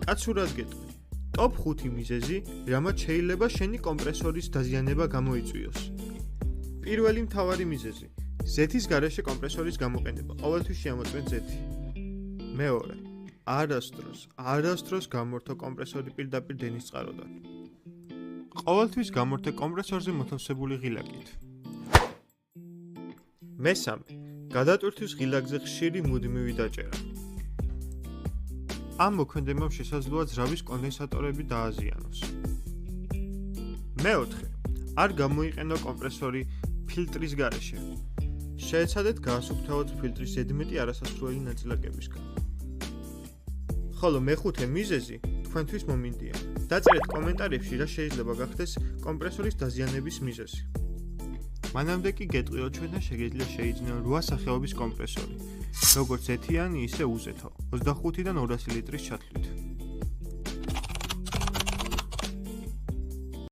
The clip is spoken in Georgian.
კაცურად გეტყვი. Top 5 მიზეზი, რამაც შეიძლება შენი კომპრესორის დაზიანება გამოიწვიოს. პირველი მთავარი მიზეზი. ზეთის გარეშე კომპრესორის გამოყენება. ყოველთვის შეამოწმეთ ზეთი. მეორე. არასდროს გამორთო კომპრესორი პირდაპირ დენის წყაროდან. ყოველთვის გამორთე კომპრესორზე მოთავსებული ღილაკით. მესამე. გადატვირთვის ღილაკზე ხშირი მუდმივი დაჭერა. ამ მოქმედებამ შესაძლოა ძრავის კონდენსატორები დააზიანოს. მეოთხე. არ გამოიყენო კომპრესორი ფილტრის გარეშე. შეეცადეთ გაასუფთავოთ ფილტრის ზედმეტი არასასრული ნაწილაკებისგან. ხოლო მეხუთე მიზეზი თქვენთვის მომინდია. დაწერეთ კომენტარებში რა შეიძლება გახდეს კომპრესორის დაზიანების მიზეზი. მანამდე კი გეტყვიოთ ჩვენ და შეგიძლია შეიძინო 8 სახეობის კომპრესორი, როგორც ეთიანი, ისე უზეთო, 25-დან 200 ლიტრის ჩათვლით.